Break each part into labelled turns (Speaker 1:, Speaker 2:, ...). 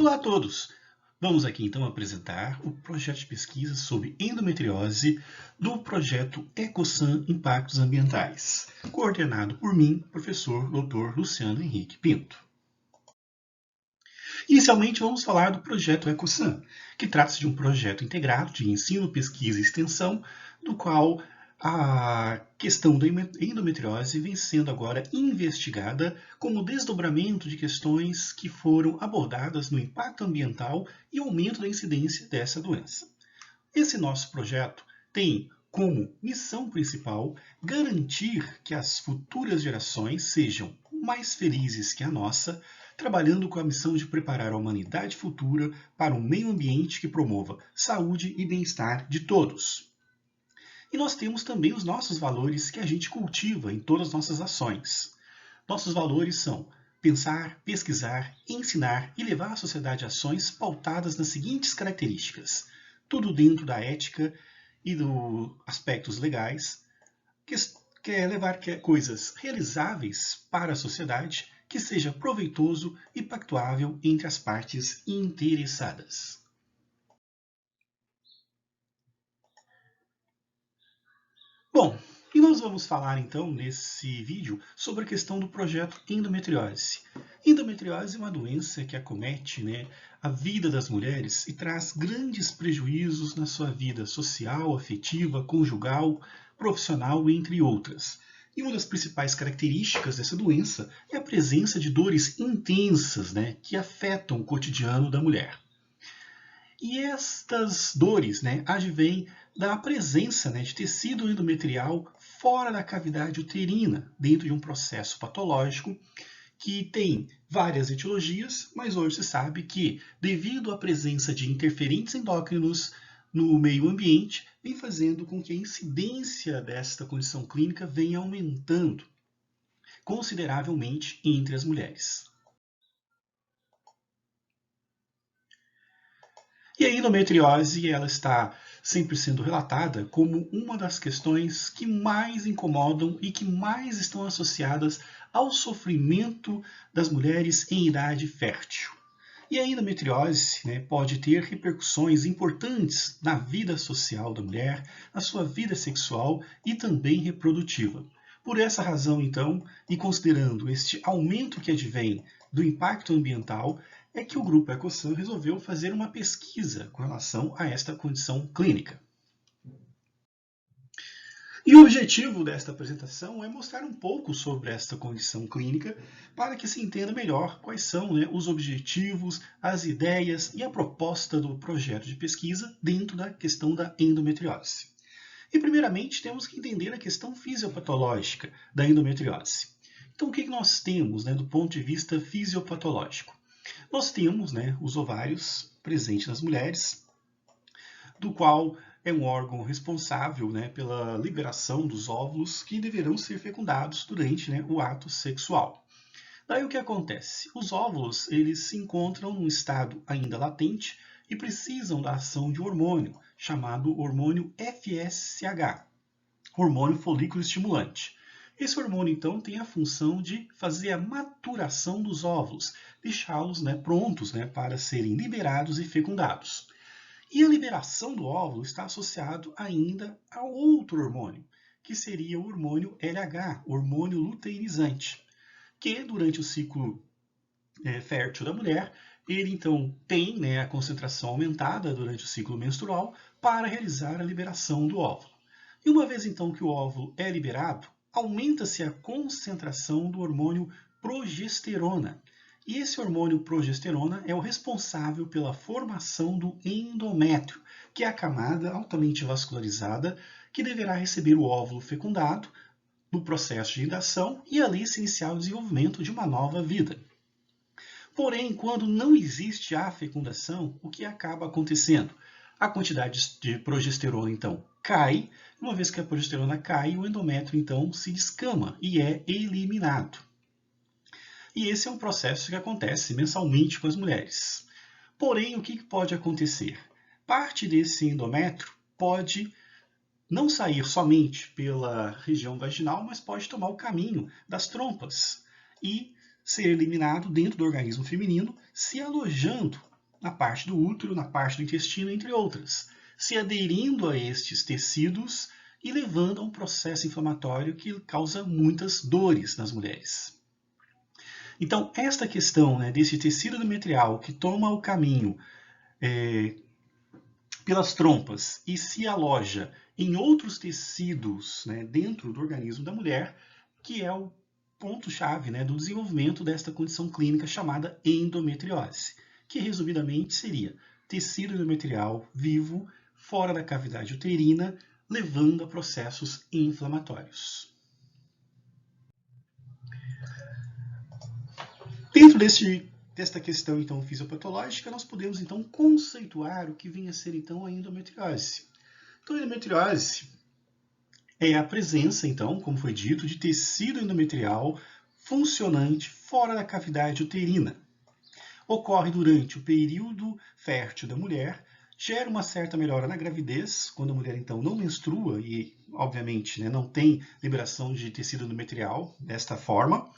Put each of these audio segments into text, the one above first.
Speaker 1: Olá a todos! Vamos aqui então apresentar o projeto de pesquisa sobre endometriose do projeto EcoSan Impactos Ambientais, coordenado por mim, professor Dr. Luciano Henrique Pinto. Inicialmente vamos falar do projeto EcoSan, que trata-se de um projeto integrado de ensino, pesquisa e extensão, do qual a questão da endometriose vem sendo agora investigada como desdobramento de questões que foram abordadas no impacto ambiental e aumento da incidência dessa doença. Esse nosso projeto tem como missão principal garantir que as futuras gerações sejam mais felizes que a nossa, trabalhando com a missão de preparar a humanidade futura para um meio ambiente que promova saúde e bem-estar de todos. E nós temos também os nossos valores que a gente cultiva em todas as nossas ações. Nossos valores são pensar, pesquisar, ensinar e levar à sociedade ações pautadas nas seguintes características. Tudo dentro da ética e dos aspectos legais, que é levar coisas realizáveis para a sociedade, que seja proveitoso e pactuável entre as partes interessadas. Bom, e nós vamos falar então nesse vídeo sobre a questão do projeto endometriose. Endometriose é uma doença que acomete a vida das mulheres e traz grandes prejuízos na sua vida social, afetiva, conjugal, profissional, entre outras. E uma das principais características dessa doença é a presença de dores intensas que afetam o cotidiano da mulher. E estas dores advêm da presença de tecido endometrial fora da cavidade uterina, dentro de um processo patológico que tem várias etiologias, mas hoje se sabe que, devido à presença de interferentes endócrinos no meio ambiente, vem fazendo com que a incidência desta condição clínica venha aumentando consideravelmente entre as mulheres. E a endometriose ela está sempre sendo relatada como uma das questões que mais incomodam e que mais estão associadas ao sofrimento das mulheres em idade fértil. E a endometriose pode ter repercussões importantes na vida social da mulher, na sua vida sexual e também reprodutiva. Por essa razão, então, e considerando este aumento que advém do impacto ambiental, é que o Grupo EcoSan resolveu fazer uma pesquisa com relação a esta condição clínica. E o objetivo desta apresentação é mostrar um pouco sobre esta condição clínica para que se entenda melhor quais são os objetivos, as ideias e a proposta do projeto de pesquisa dentro da questão da endometriose. E primeiramente temos que entender a questão fisiopatológica da endometriose. Então o que nós temos do ponto de vista fisiopatológico? Nós temos os ovários presentes nas mulheres, do qual é um órgão responsável pela liberação dos óvulos que deverão ser fecundados durante o ato sexual. Daí o que acontece? Os óvulos eles se encontram num estado ainda latente e precisam da ação de um hormônio, chamado hormônio FSH, hormônio folículo estimulante. Esse hormônio, então, tem a função de fazer a maturação dos óvulos, deixá-los prontos para serem liberados e fecundados. E a liberação do óvulo está associado ainda a outro hormônio, que seria o hormônio LH, hormônio luteinizante, que durante o ciclo fértil da mulher, ele então tem a concentração aumentada durante o ciclo menstrual para realizar a liberação do óvulo. E uma vez então que o óvulo é liberado, aumenta-se a concentração do hormônio progesterona. E esse hormônio progesterona é o responsável pela formação do endométrio, que é a camada altamente vascularizada que deverá receber o óvulo fecundado no processo de nidação e ali se iniciar o desenvolvimento de uma nova vida. Porém, quando não existe a fecundação, o que acaba acontecendo? A quantidade de progesterona, então, cai. Uma vez que a progesterona cai, o endométrio, então, se descama e é eliminado. E esse é um processo que acontece mensalmente com as mulheres. Porém, o que pode acontecer? Parte desse endométrio pode não sair somente pela região vaginal, mas pode tomar o caminho das trompas e ser eliminado dentro do organismo feminino, se alojando na parte do útero, na parte do intestino, entre outras, se aderindo a estes tecidos e levando a um processo inflamatório que causa muitas dores nas mulheres. Então, esta questão, né, desse tecido endometrial que toma o caminho pelas trompas e se aloja em outros tecidos, né, dentro do organismo da mulher, que é o ponto-chave, né, do desenvolvimento desta condição clínica chamada endometriose, que resumidamente seria tecido endometrial vivo fora da cavidade uterina, levando a processos inflamatórios. Dentro desta questão então fisiopatológica, nós podemos então conceituar o que vem a ser então a endometriose. Então, a endometriose é a presença, então, como foi dito, de tecido endometrial funcionante fora da cavidade uterina. Ocorre durante o período fértil da mulher, gera uma certa melhora na gravidez, quando a mulher então não menstrua e, obviamente, né, não tem liberação de tecido endometrial desta forma.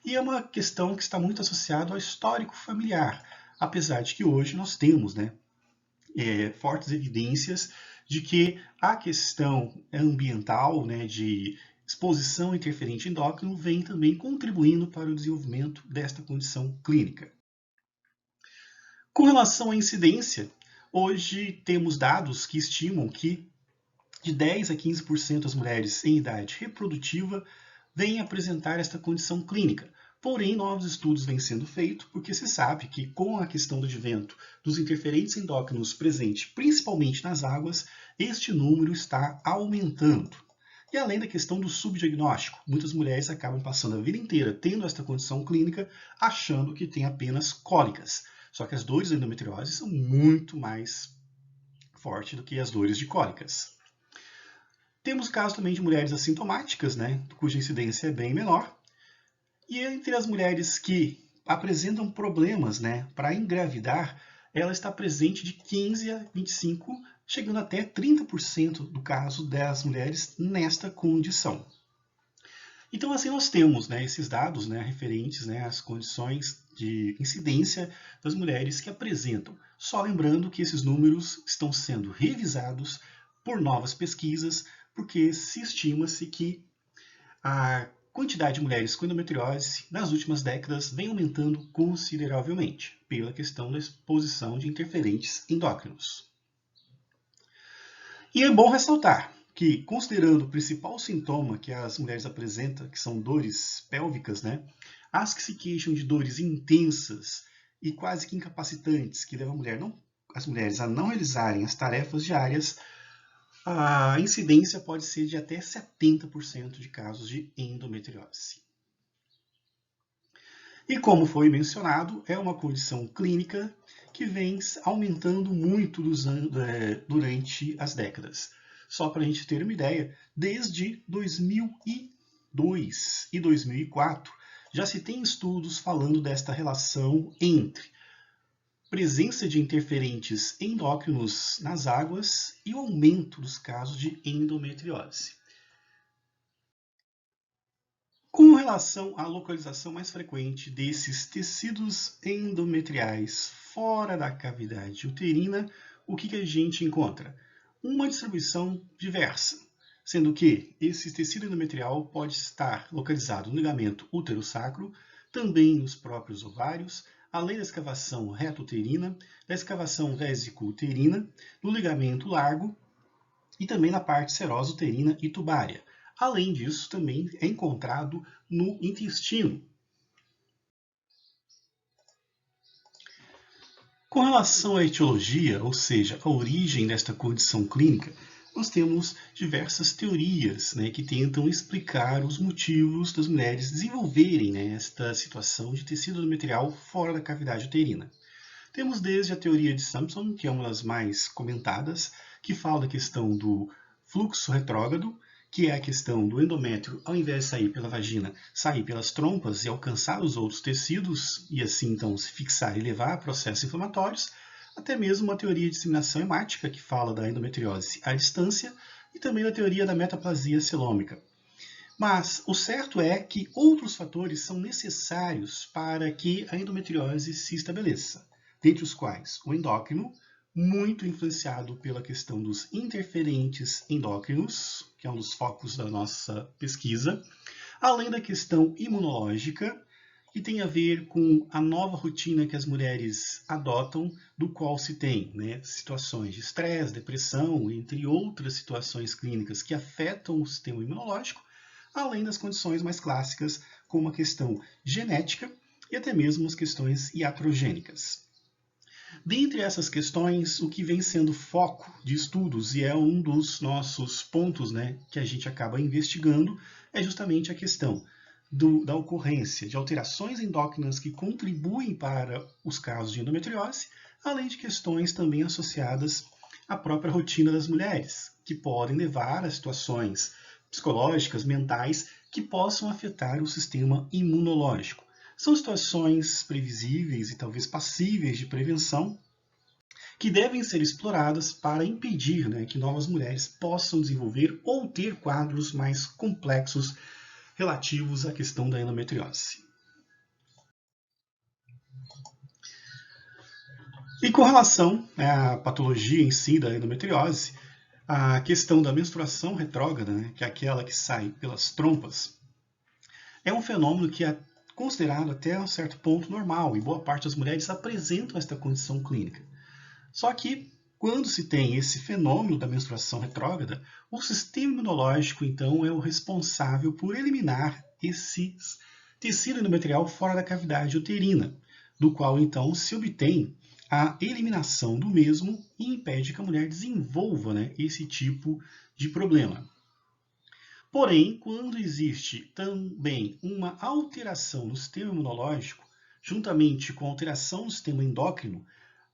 Speaker 1: E é uma questão que está muito associada ao histórico familiar, apesar de que hoje nós temos, né, fortes evidências de que a questão ambiental, né, de exposição a interferente endócrino, vem também contribuindo para o desenvolvimento desta condição clínica. Com relação à incidência, hoje temos dados que estimam que de 10 a 15% das mulheres em idade reprodutiva vêm apresentar esta condição clínica. Porém, novos estudos vêm sendo feitos porque se sabe que com a questão do advento dos interferentes endócrinos presentes, principalmente nas águas, este número está aumentando. E além da questão do subdiagnóstico, muitas mulheres acabam passando a vida inteira tendo esta condição clínica, achando que tem apenas cólicas. Só que as dores da endometriose são muito mais fortes do que as dores de cólicas. Temos casos também de mulheres assintomáticas, né, cuja incidência é bem menor. E entre as mulheres que apresentam problemas, né, para engravidar, ela está presente de 15 a 25, chegando até 30% do caso das mulheres nesta condição. Então, assim, nós temos, né, esses dados, né, referentes, né, às condições de incidência das mulheres que apresentam. Só lembrando que esses números estão sendo revisados por novas pesquisas, porque se estima-se que a quantidade de mulheres com endometriose nas últimas décadas vem aumentando consideravelmente pela questão da exposição de interferentes endócrinos. E é bom ressaltar que, considerando o principal sintoma que as mulheres apresentam, que são dores pélvicas, né, as que se queixam de dores intensas e quase que incapacitantes, que levam as mulheres a não realizarem as tarefas diárias, a incidência pode ser de até 70% de casos de endometriose. E como foi mencionado, é uma condição clínica que vem aumentando muito durante as décadas. Só para a gente ter uma ideia, desde 2002 e 2004 já se tem estudos falando desta relação entre presença de interferentes endócrinos nas águas e o aumento dos casos de endometriose. Com relação à localização mais frequente desses tecidos endometriais fora da cavidade uterina, o que a gente encontra? Uma distribuição diversa, sendo que esse tecido endometrial pode estar localizado no ligamento útero-sacro, também nos próprios ovários, além da escavação reto-uterina, da escavação vésico-uterina, no ligamento largo e também na parte serosa uterina e tubária. Além disso, também é encontrado no intestino. Com relação à etiologia, ou seja, a origem desta condição clínica, nós temos diversas teorias, né, que tentam explicar os motivos das mulheres desenvolverem, né, esta situação de tecido endometrial fora da cavidade uterina. Temos desde a teoria de Sampson, que é uma das mais comentadas, que fala da questão do fluxo retrógrado, que é a questão do endométrio, ao invés de sair pela vagina, sair pelas trompas e alcançar os outros tecidos, e assim então se fixar e levar a processos inflamatórios, até mesmo uma teoria de disseminação hemática, que fala da endometriose à distância, e também da teoria da metaplasia celômica. Mas o certo é que outros fatores são necessários para que a endometriose se estabeleça. dentre os quais o endócrino, muito influenciado pela questão dos interferentes endócrinos, que é um dos focos da nossa pesquisa, além da questão imunológica, que tem a ver com a nova rotina que as mulheres adotam, do qual se tem situações de estresse, depressão, entre outras situações clínicas que afetam o sistema imunológico, além das condições mais clássicas, como a questão genética e até mesmo as questões iatrogênicas. Dentre essas questões, o que vem sendo foco de estudos, e é um dos nossos pontos que a gente acaba investigando, é justamente a questão da ocorrência de alterações endócrinas que contribuem para os casos de endometriose, além de questões também associadas à própria rotina das mulheres, que podem levar a situações psicológicas, mentais, que possam afetar o sistema imunológico. São situações previsíveis e talvez passíveis de prevenção que devem ser exploradas para impedir que novas mulheres possam desenvolver ou ter quadros mais complexos relativos à questão da endometriose. E com relação à patologia em si da endometriose, a questão da menstruação retrógrada, que é aquela que sai pelas trompas, é um fenômeno que é considerado até um certo ponto normal, e boa parte das mulheres apresentam esta condição clínica. Só que, quando se tem esse fenômeno da menstruação retrógrada, o sistema imunológico, então, é o responsável por eliminar esse tecido endometrial fora da cavidade uterina, do qual, então, se obtém a eliminação do mesmo e impede que a mulher desenvolva esse tipo de problema. Porém, quando existe também uma alteração no sistema imunológico, juntamente com a alteração no sistema endócrino,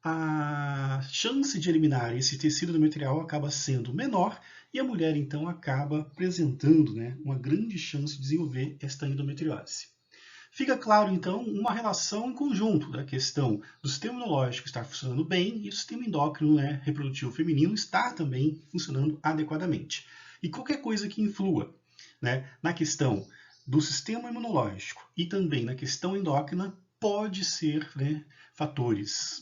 Speaker 1: a chance de eliminar esse tecido endometrial acaba sendo menor e a mulher, então, acaba apresentando uma grande chance de desenvolver esta endometriose. Fica claro, então, uma relação em conjunto da questão do sistema imunológico estar funcionando bem e o sistema endócrino reprodutivo feminino estar também funcionando adequadamente. E qualquer coisa que influa na questão do sistema imunológico e também na questão endócrina pode ser fatores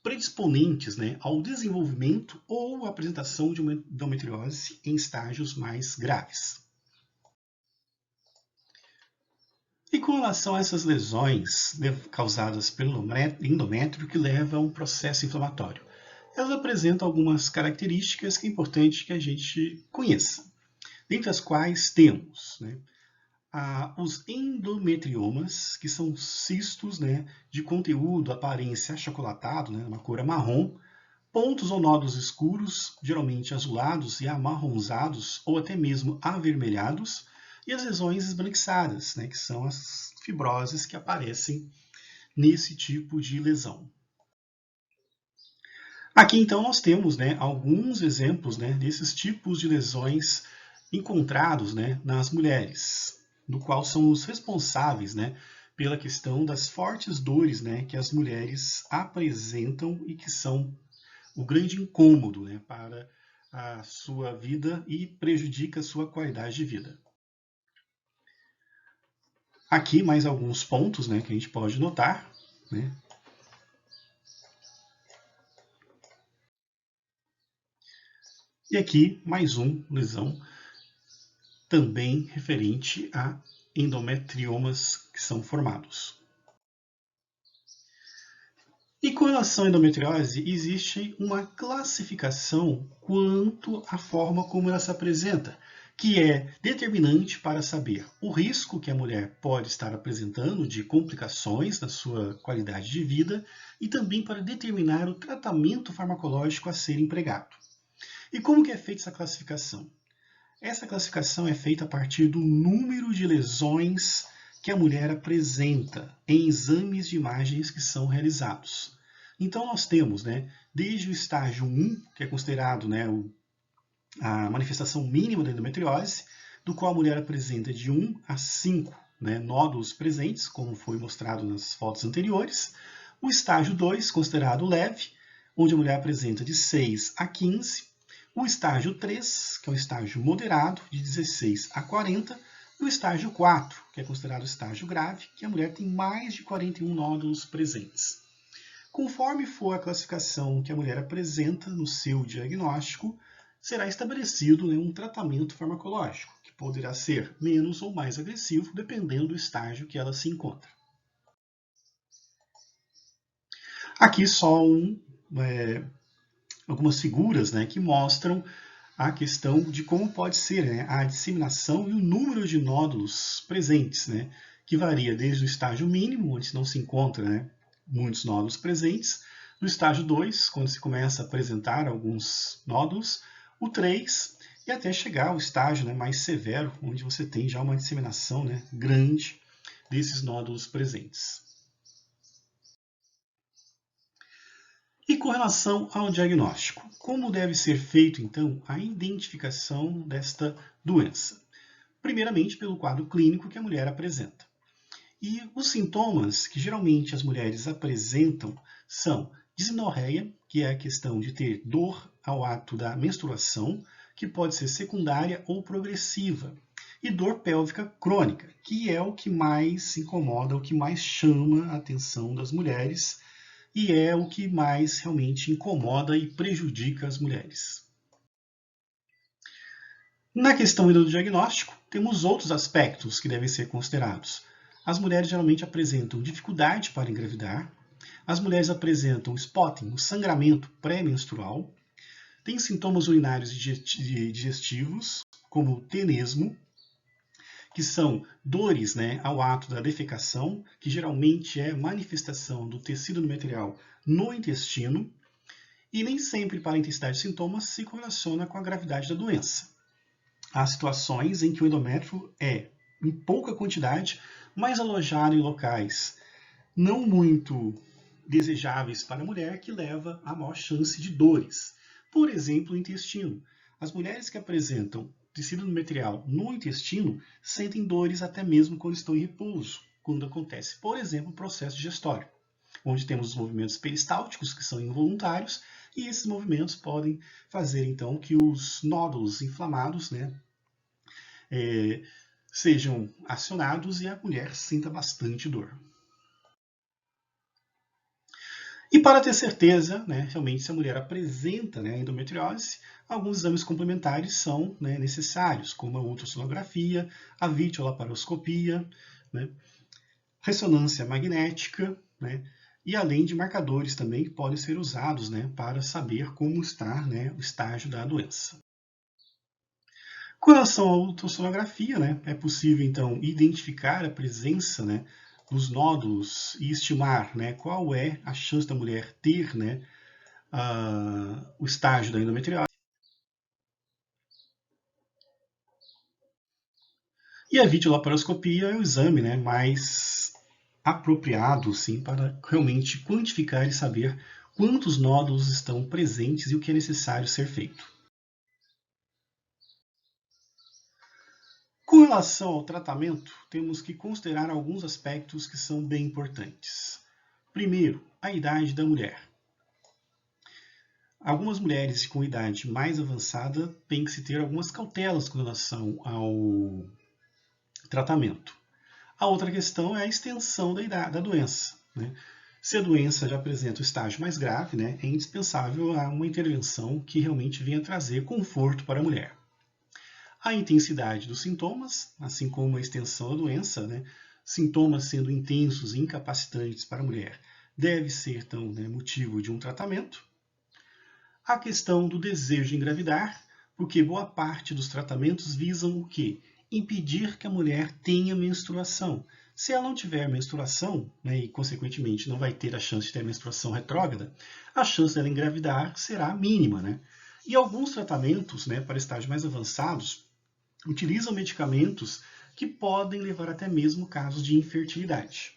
Speaker 1: predisponentes ao desenvolvimento ou apresentação de uma endometriose em estágios mais graves. E com relação a essas lesões causadas pelo endométrio que levam a um processo inflamatório, elas apresentam algumas características que é importante que a gente conheça, dentre as quais temos os endometriomas, que são cistos de conteúdo, aparência achocolatado, uma cor marrom, pontos ou nódulos escuros, geralmente azulados e amarronzados ou até mesmo avermelhados, e as lesões esbranquiçadas, que são as fibroses que aparecem nesse tipo de lesão. Aqui, então, nós temos alguns exemplos desses tipos de lesões encontrados nas mulheres, do qual são os responsáveis pela questão das fortes dores que as mulheres apresentam e que são o grande incômodo para a sua vida e prejudica a sua qualidade de vida. Aqui mais alguns pontos que a gente pode notar. E aqui mais uma lesão também referente a endometriomas que são formados. E com relação à endometriose, existe uma classificação quanto à forma como ela se apresenta, que é determinante para saber o risco que a mulher pode estar apresentando de complicações na sua qualidade de vida e também para determinar o tratamento farmacológico a ser empregado. E como que é feita essa classificação? Essa classificação é feita a partir do número de lesões que a mulher apresenta em exames de imagens que são realizados. Então, nós temos, desde o estágio 1, que é considerado a manifestação mínima da endometriose, do qual a mulher apresenta de 1 a 5 nódulos presentes, como foi mostrado nas fotos anteriores. O estágio 2, considerado leve, onde a mulher apresenta de 6 a 15. O estágio 3, que é um estágio moderado, de 16 a 40. E o estágio 4, que é considerado estágio grave, que a mulher tem mais de 41 nódulos presentes. Conforme for a classificação que a mulher apresenta no seu diagnóstico, será estabelecido um tratamento farmacológico, que poderá ser menos ou mais agressivo, dependendo do estágio que ela se encontra. Aqui só algumas figuras que mostram a questão de como pode ser a disseminação e o número de nódulos presentes, que varia desde o estágio mínimo, onde não se encontra muitos nódulos presentes, no estágio 2, quando se começa a apresentar alguns nódulos, o 3, e até chegar ao estágio mais severo, onde você tem já uma disseminação grande desses nódulos presentes. E com relação ao diagnóstico, como deve ser feito, então, a identificação desta doença? Primeiramente, pelo quadro clínico que a mulher apresenta. E os sintomas que geralmente as mulheres apresentam são dismenorreia, que é a questão de ter dor ao ato da menstruação, que pode ser secundária ou progressiva, e dor pélvica crônica, que é o que mais incomoda, o que mais chama a atenção das mulheres, e é o que mais realmente incomoda e prejudica as mulheres. Na questão do diagnóstico, temos outros aspectos que devem ser considerados. As mulheres geralmente apresentam dificuldade para engravidar, as mulheres apresentam spotting, o sangramento pré-menstrual, tem sintomas urinários e digestivos, como tenesmo, que são dores ao ato da defecação, que geralmente é manifestação do tecido endometrial no intestino, e nem sempre para a intensidade de sintomas se correlaciona com a gravidade da doença. Há situações em que o endométrio é em pouca quantidade, mas alojado em locais não muito desejáveis para a mulher, que leva a maior chance de dores. Por exemplo, o intestino. As mulheres que apresentam tecido endometrial no intestino sentem dores até mesmo quando estão em repouso, quando acontece, por exemplo, o processo digestório, onde temos os movimentos peristálticos, que são involuntários, e esses movimentos podem fazer, então, que os nódulos inflamados sejam acionados e a mulher sinta bastante dor. E para ter certeza, realmente, se a mulher apresenta endometriose, alguns exames complementares são necessários, como a ultrassonografia, a videolaparoscopia, ressonância magnética, e além de marcadores também que podem ser usados para saber como está o estágio da doença. Com relação à ultrassonografia, é possível então identificar a presença dos nódulos e estimar qual é a chance da mulher ter o estágio da endometriose. E a videolaparoscopia é o exame mais apropriado sim, para realmente quantificar e saber quantos nódulos estão presentes e o que é necessário ser feito. Com relação ao tratamento, temos que considerar alguns aspectos que são bem importantes. Primeiro, a idade da mulher. Algumas mulheres com idade mais avançada têm que se ter algumas cautelas com relação ao tratamento. A outra questão é a extensão da doença. Se a doença já apresenta o estágio mais grave, é indispensável uma intervenção que realmente venha trazer conforto para a mulher. A intensidade dos sintomas, assim como a extensão da doença, sintomas sendo intensos e incapacitantes para a mulher, deve ser, então, motivo de um tratamento. A questão do desejo de engravidar, porque boa parte dos tratamentos visam o quê? Impedir que a mulher tenha menstruação. Se ela não tiver menstruação, e consequentemente não vai ter a chance de ter menstruação retrógrada, a chance dela engravidar será mínima. E alguns tratamentos, para estágios mais avançados, utilizam medicamentos que podem levar até mesmo casos de infertilidade.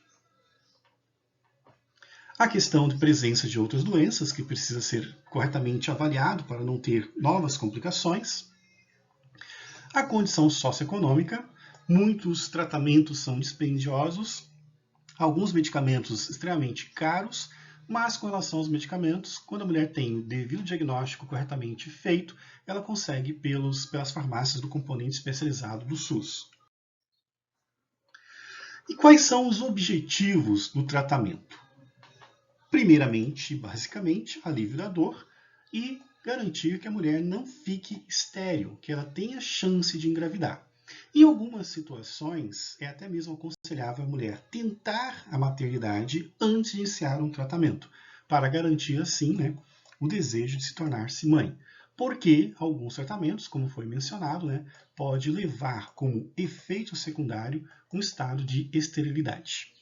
Speaker 1: A questão de presença de outras doenças, que precisa ser corretamente avaliado para não ter novas complicações. A condição socioeconômica, muitos tratamentos são dispendiosos, alguns medicamentos extremamente caros, mas com relação aos medicamentos, quando a mulher tem o devido diagnóstico corretamente feito, ela consegue pelas farmácias do componente especializado do SUS. E quais são os objetivos do tratamento? primeiramente, basicamente, alívio da dor e garantir que a mulher não fique estéril, que ela tenha chance de engravidar. Em algumas situações, é até mesmo aconselhável a mulher tentar a maternidade antes de iniciar um tratamento, para garantir, assim, né, o desejo de se tornar-se mãe. Porque alguns tratamentos, como foi mencionado, né, pode levar como efeito secundário um estado de esterilidade.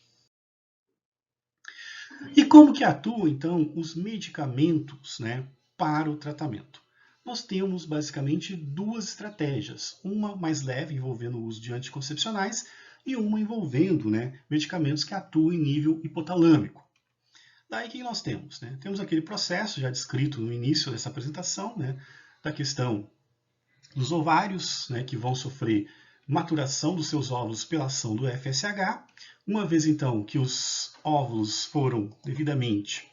Speaker 1: E como que atuam, então, os medicamentos, né, para o tratamento? Nós temos basicamente duas estratégias, uma mais leve, envolvendo o uso de anticoncepcionais, e uma envolvendo, né, medicamentos que atuam em nível hipotalâmico. Daí o que nós temos? Né? Temos aquele processo já descrito no início dessa apresentação, né, da questão dos ovários, né, que vão sofrer maturação dos seus óvulos pela ação do FSH. Uma vez então que os óvulos foram devidamente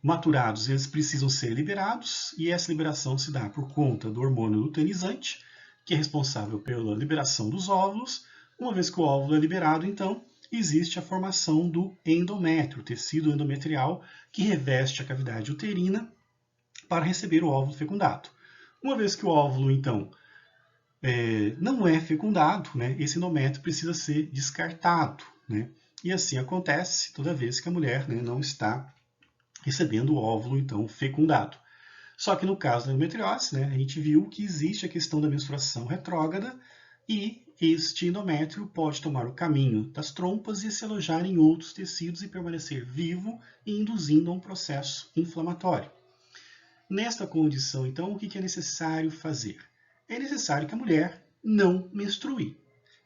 Speaker 1: maturados, eles precisam ser liberados, e essa liberação se dá por conta do hormônio luteinizante, que é responsável pela liberação dos óvulos. Uma vez que o óvulo é liberado, então, existe a formação do endométrio, tecido endometrial, que reveste a cavidade uterina para receber o óvulo fecundado. Uma vez que o óvulo, então, não é fecundado, né, esse endométrio precisa ser descartado. Né? E assim acontece toda vez que a mulher, né, não está recebendo o óvulo, então, fecundado. Só que no caso da endometriose, né, a gente viu que existe a questão da menstruação retrógrada e este endométrio pode tomar o caminho das trompas e se alojar em outros tecidos e permanecer vivo, induzindo a um processo inflamatório. Nesta condição, então, o que é necessário fazer? É necessário que a mulher não menstrue.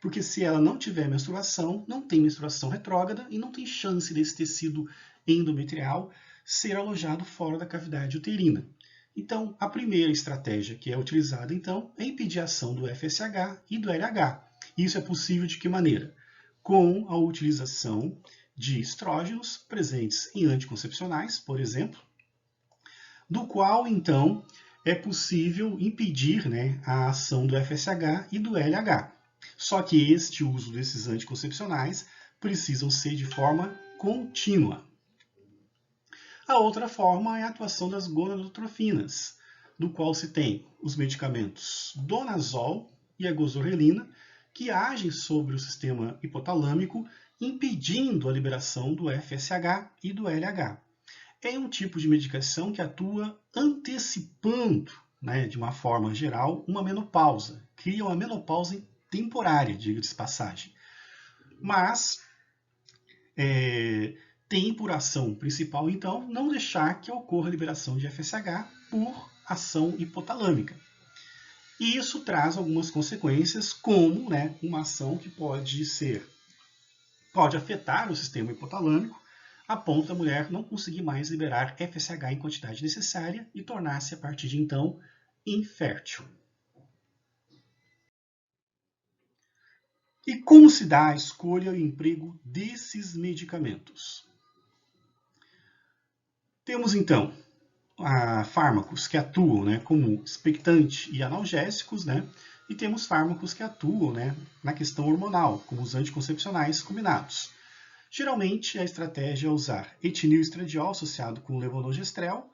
Speaker 1: Porque se ela não tiver menstruação, não tem menstruação retrógrada e não tem chance desse tecido endometrial ser alojado fora da cavidade uterina. Então, a primeira estratégia que é utilizada, então, é impedir a ação do FSH e do LH. Isso é possível de que maneira? Com a utilização de estrógenos presentes em anticoncepcionais, por exemplo, do qual, então, é possível impedir, né, a ação do FSH e do LH. Só que este uso desses anticoncepcionais precisam ser de forma contínua. A outra forma é a atuação das gonadotrofinas, do qual se tem os medicamentos Donazol e a gozorelina, que agem sobre o sistema hipotalâmico, impedindo a liberação do FSH e do LH. É um tipo de medicação que atua antecipando, né, de uma forma geral, uma menopausa. Cria uma menopausa temporária, diga-se de passagem. Mas tem por ação principal, então, não deixar que ocorra a liberação de FSH por ação hipotalâmica. E isso traz algumas consequências, como, né, uma ação que pode afetar o sistema hipotalâmico, a ponto da mulher não conseguir mais liberar FSH em quantidade necessária e tornar-se, a partir de então, infértil. E como se dá a escolha e o emprego desses medicamentos? Temos, então, fármacos que atuam, né, como expectante e analgésicos, né, e temos fármacos que atuam, né, na questão hormonal, como os anticoncepcionais combinados. Geralmente, a estratégia é usar etililestradiol associado com levonorgestrel.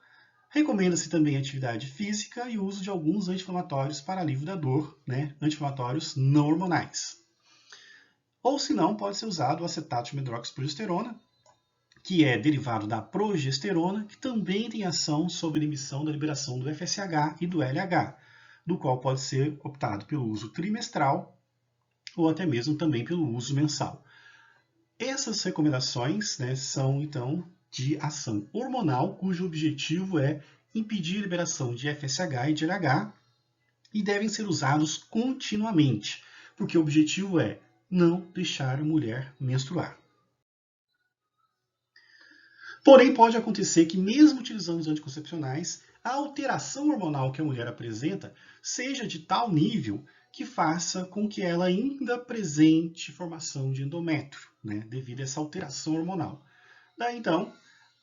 Speaker 1: Recomenda-se também atividade física e o uso de alguns anti-inflamatórios para alívio da dor, né, anti-inflamatórios não hormonais. Ou, se não, pode ser usado o acetato de medroxiprogesterona, que é derivado da progesterona, que também tem ação sobre a inibição da liberação do FSH e do LH, do qual pode ser optado pelo uso trimestral ou até mesmo também pelo uso mensal. Essas recomendações, né, são, então, de ação hormonal, cujo objetivo é impedir a liberação de FSH e de LH e devem ser usados continuamente, porque o objetivo é não deixar a mulher menstruar. Porém, pode acontecer que, mesmo utilizando os anticoncepcionais, a alteração hormonal que a mulher apresenta seja de tal nível que faça com que ela ainda apresente formação de endométrio, né, devido a essa alteração hormonal. Daí, então,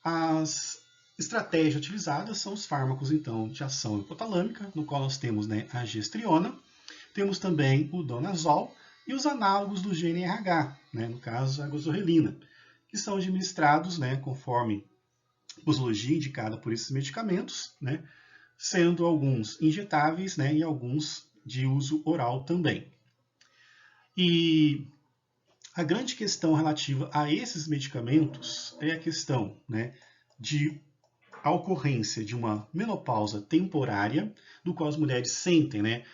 Speaker 1: as estratégias utilizadas são os fármacos, então, de ação hipotalâmica, no qual nós temos, né, a gestriona, temos também o donazol e os análogos do GnRH, né, no caso, a gozorelina, que são administrados, né, conforme posologia indicada por esses medicamentos, né, sendo alguns injetáveis, né, e alguns de uso oral também. E a grande questão relativa a esses medicamentos é a questão, né, de a ocorrência de uma menopausa temporária, do qual as mulheres sentem, né,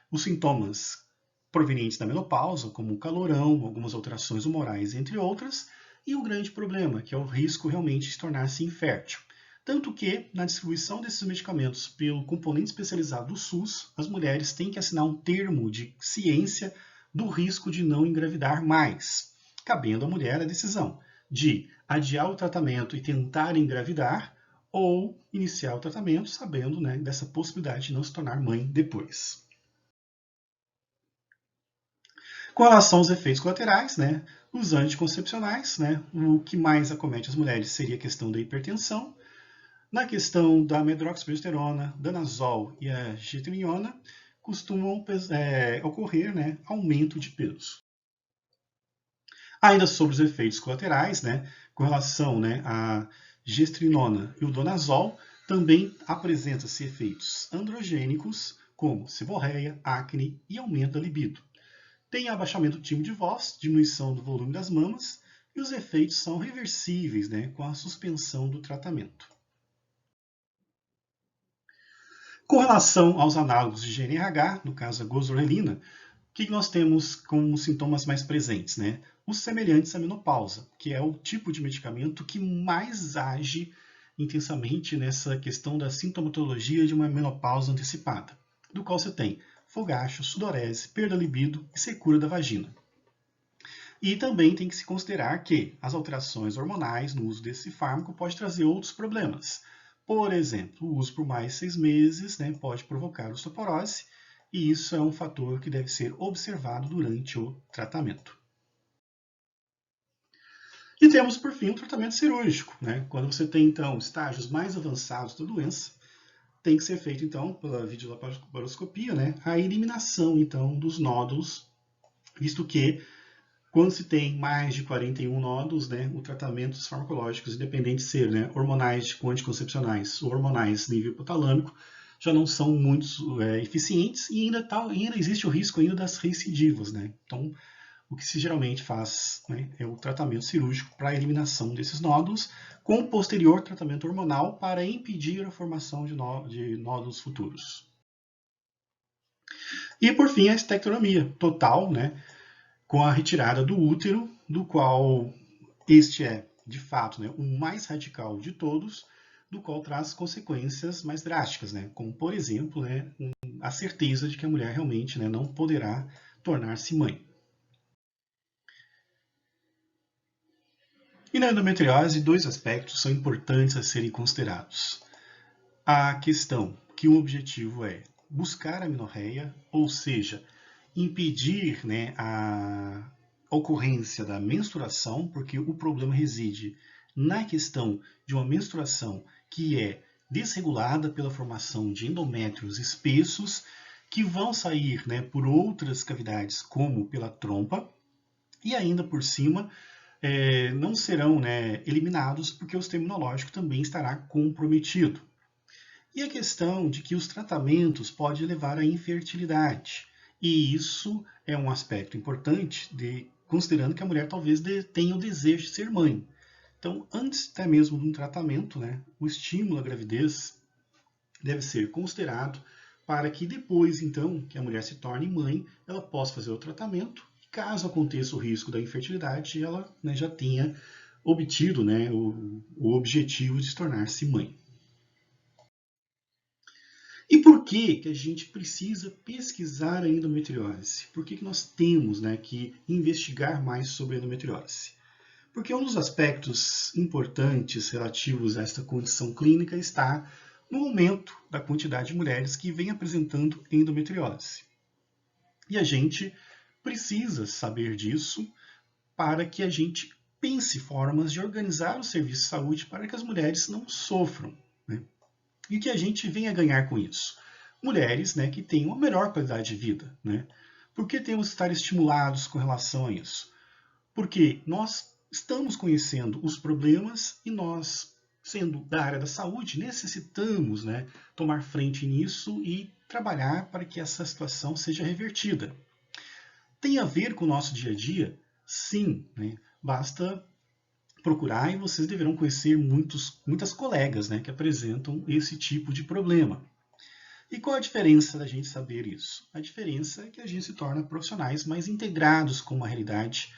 Speaker 1: os sintomas provenientes da menopausa, como o calorão, algumas alterações humorais, entre outras, e o grande problema, que é o risco realmente de tornar-se infértil. Tanto que, na distribuição desses medicamentos pelo componente especializado do SUS, as mulheres têm que assinar um termo de ciência do risco de não engravidar mais, cabendo à mulher a decisão de adiar o tratamento e tentar engravidar, ou iniciar o tratamento sabendo, né, dessa possibilidade de não se tornar mãe depois. Com relação aos efeitos colaterais, né, os anticoncepcionais, né, o que mais acomete as mulheres seria a questão da hipertensão. Na questão da medroxiprogesterona, danazol e a getriniona, costumam ocorrer, né, aumento de peso. Ainda sobre os efeitos colaterais, né, com relação, né, à gestrinona e o donazol, também apresenta-se efeitos androgênicos, como seborreia, acne e aumento da libido. Tem abaixamento do timbre de voz, diminuição do volume das mamas, e os efeitos são reversíveis, né, com a suspensão do tratamento. Com relação aos análogos de GNRH, no caso a gozorelina, o que nós temos como sintomas mais presentes, né? Os semelhantes à menopausa, que é o tipo de medicamento que mais age intensamente nessa questão da sintomatologia de uma menopausa antecipada, do qual você tem fogacho, sudorese, perda da libido e secura da vagina. E também tem que se considerar que as alterações hormonais no uso desse fármaco pode trazer outros problemas. Por exemplo, o uso por mais de 6 meses, né, pode provocar osteoporose, e isso é um fator que deve ser observado durante o tratamento. E temos, por fim, o tratamento cirúrgico, né? Quando você tem, então, estágios mais avançados da doença, tem que ser feito, então, pela videolaparoscopia, né, a eliminação, então, dos nódulos, visto que quando se tem mais de 41 nódulos, né, o tratamento dos farmacológicos, independente de ser, né, hormonais com anticoncepcionais ou hormonais nível hipotalâmico, já não são muito eficientes e ainda existe o risco ainda das recidivas, né? Então, o que se geralmente faz, né, é o tratamento cirúrgico para a eliminação desses nódulos, com posterior tratamento hormonal para impedir a formação de nódulos futuros. E, por fim, a estectomia total, né, com a retirada do útero, do qual este é, de fato, né, o mais radical de todos, do qual traz consequências mais drásticas, né, como, por exemplo, né, a certeza de que a mulher realmente, né, não poderá tornar-se mãe. E na endometriose, dois aspectos são importantes a serem considerados. A questão que o objetivo é buscar a amenorreia, ou seja, impedir, né, a ocorrência da menstruação, porque o problema reside na questão de uma menstruação que é desregulada pela formação de endométrios espessos, que vão sair, né, por outras cavidades, como pela trompa, e ainda por cima não serão, né, eliminados, porque o sistema imunológico também estará comprometido. E a questão de que os tratamentos podem levar à infertilidade. E isso é um aspecto importante, considerando que a mulher talvez tenha o desejo de ser mãe. Então, antes até mesmo de um tratamento, né, o estímulo à gravidez deve ser considerado para que depois, então, que a mulher se torne mãe, ela possa fazer o tratamento. Caso aconteça o risco da infertilidade, ela, né, já tenha obtido, né, o objetivo de se tornar-se mãe. E por que a gente precisa pesquisar a endometriose? Por que nós temos, né, que investigar mais sobre a endometriose? Porque um dos aspectos importantes relativos a esta condição clínica está no aumento da quantidade de mulheres que vem apresentando endometriose. E a gente precisa saber disso para que a gente pense formas de organizar o serviço de saúde para que as mulheres não sofram, né? E que a gente venha ganhar com isso. Mulheres, né, que tenham uma melhor qualidade de vida, né? Por que temos que estar estimulados com relação a isso? Porque nós estamos conhecendo os problemas e nós sendo da área da saúde, necessitamos, né, tomar frente nisso e trabalhar para que essa situação seja revertida. Tem a ver com o nosso dia a dia? Sim, né? Basta procurar e vocês deverão conhecer muitas colegas, né, que apresentam esse tipo de problema. E qual a diferença da gente saber isso? A diferença é que a gente se torna profissionais mais integrados com uma realidade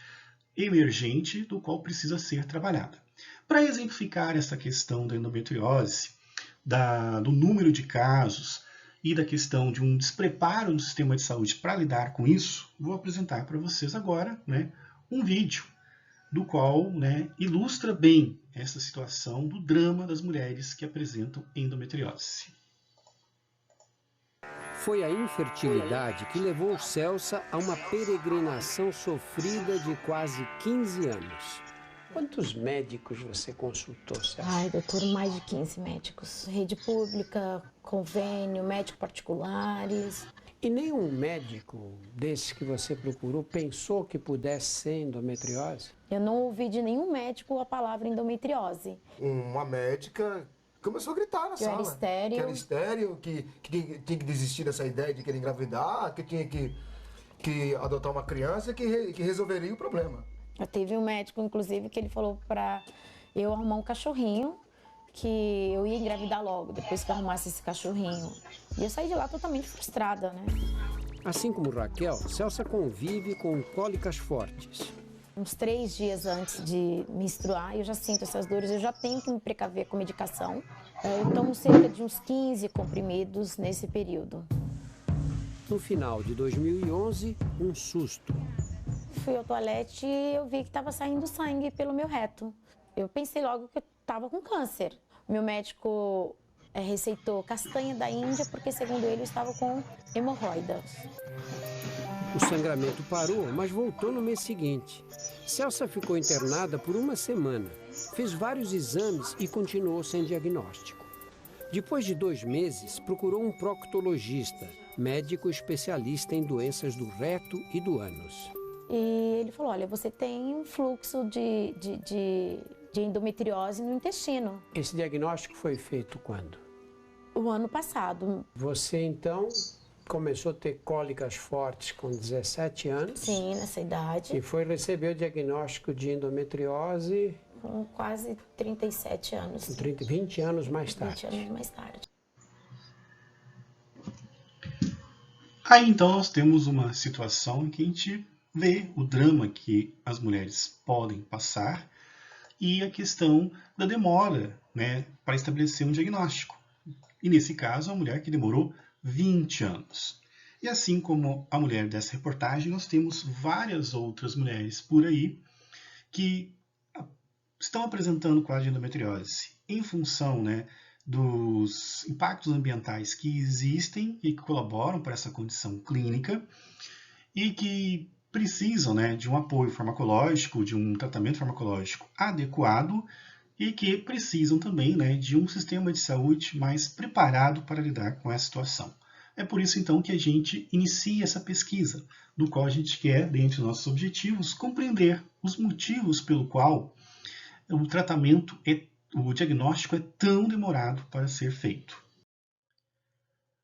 Speaker 1: emergente do qual precisa ser trabalhada. Para exemplificar essa questão da endometriose, do número de casos e da questão de um despreparo no sistema de saúde para lidar com isso, vou apresentar para vocês agora, né, um vídeo do qual, né, ilustra bem essa situação do drama das mulheres que apresentam endometriose.
Speaker 2: Foi a infertilidade que levou Celsa a uma peregrinação sofrida de quase 15 anos. Quantos médicos você consultou, Celsa?
Speaker 3: Ai, doutor, mais de 15 médicos. Rede pública, convênio, médicos particulares.
Speaker 2: E nenhum médico desses que você procurou pensou que pudesse ser endometriose?
Speaker 3: Eu não ouvi de nenhum médico a palavra endometriose.
Speaker 4: Uma médica começou a gritar na
Speaker 3: Que eu
Speaker 4: sala.
Speaker 3: era estéril.
Speaker 4: Que era estéril, que tinha que desistir dessa ideia de querer engravidar, que tinha que adotar uma criança que resolveria o problema.
Speaker 3: Teve um médico, inclusive, que ele falou para eu arrumar um cachorrinho, que eu ia engravidar logo, depois que eu arrumasse esse cachorrinho. E eu saí de lá totalmente frustrada, né?
Speaker 2: Assim como Raquel, Celsa convive com cólicas fortes.
Speaker 3: Uns 3 dias antes de menstruar, eu já sinto essas dores, eu já tenho que me precaver com medicação. Eu tomo cerca de uns 15 comprimidos nesse período.
Speaker 2: No final de 2011, um susto.
Speaker 3: Fui ao toalete e eu vi que estava saindo sangue pelo meu reto. Eu pensei logo que eu estava com câncer. Meu médico receitou castanha da Índia porque, segundo ele, eu estava com hemorroidas.
Speaker 2: O sangramento parou, mas voltou no mês seguinte. Celsa ficou internada por uma semana, fez vários exames e continuou sem diagnóstico. Depois de 2 meses, procurou um proctologista, médico especialista em doenças do reto e do ânus.
Speaker 3: E ele falou, olha, você tem um fluxo de endometriose no intestino.
Speaker 2: Esse diagnóstico foi feito quando?
Speaker 3: O ano passado.
Speaker 2: Você, então, começou a ter cólicas fortes com 17 anos?
Speaker 3: Sim, nessa idade.
Speaker 2: E foi receber o diagnóstico de endometriose...
Speaker 3: Com quase 37 anos.
Speaker 2: 20 anos mais tarde.
Speaker 3: 20 anos mais tarde.
Speaker 1: Aí então nós temos uma situação em que a gente vê o drama que as mulheres podem passar e a questão da demora, né, para estabelecer um diagnóstico. E nesse caso, a mulher que demorou 20 anos. E assim como a mulher dessa reportagem, nós temos várias outras mulheres por aí que estão apresentando quadro de endometriose em função, né, dos impactos ambientais que existem e que colaboram para essa condição clínica e que precisam, né, de um apoio farmacológico, de um tratamento farmacológico adequado e que precisam também, né, de um sistema de saúde mais preparado para lidar com essa situação. É por isso, então, que a gente inicia essa pesquisa, do qual a gente quer, dentre os nossos objetivos, compreender os motivos pelo qual o tratamento, o diagnóstico é tão demorado para ser feito.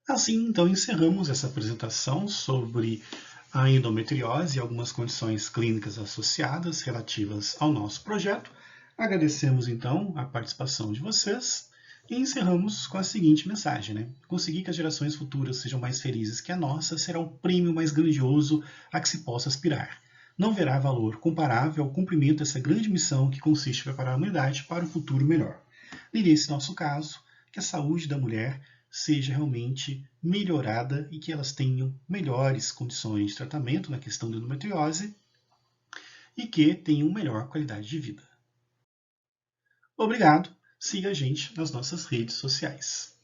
Speaker 1: Assim, então, encerramos essa apresentação sobre a endometriose e algumas condições clínicas associadas relativas ao nosso projeto. Agradecemos, então, a participação de vocês e encerramos com a seguinte mensagem, né? Conseguir que as gerações futuras sejam mais felizes que a nossa será o prêmio mais grandioso a que se possa aspirar. Não verá valor comparável ao cumprimento dessa grande missão que consiste em preparar a humanidade para um futuro melhor. E nesse nosso caso, que a saúde da mulher seja realmente melhorada e que elas tenham melhores condições de tratamento na questão da endometriose e que tenham melhor qualidade de vida. Obrigado, siga a gente nas nossas redes sociais.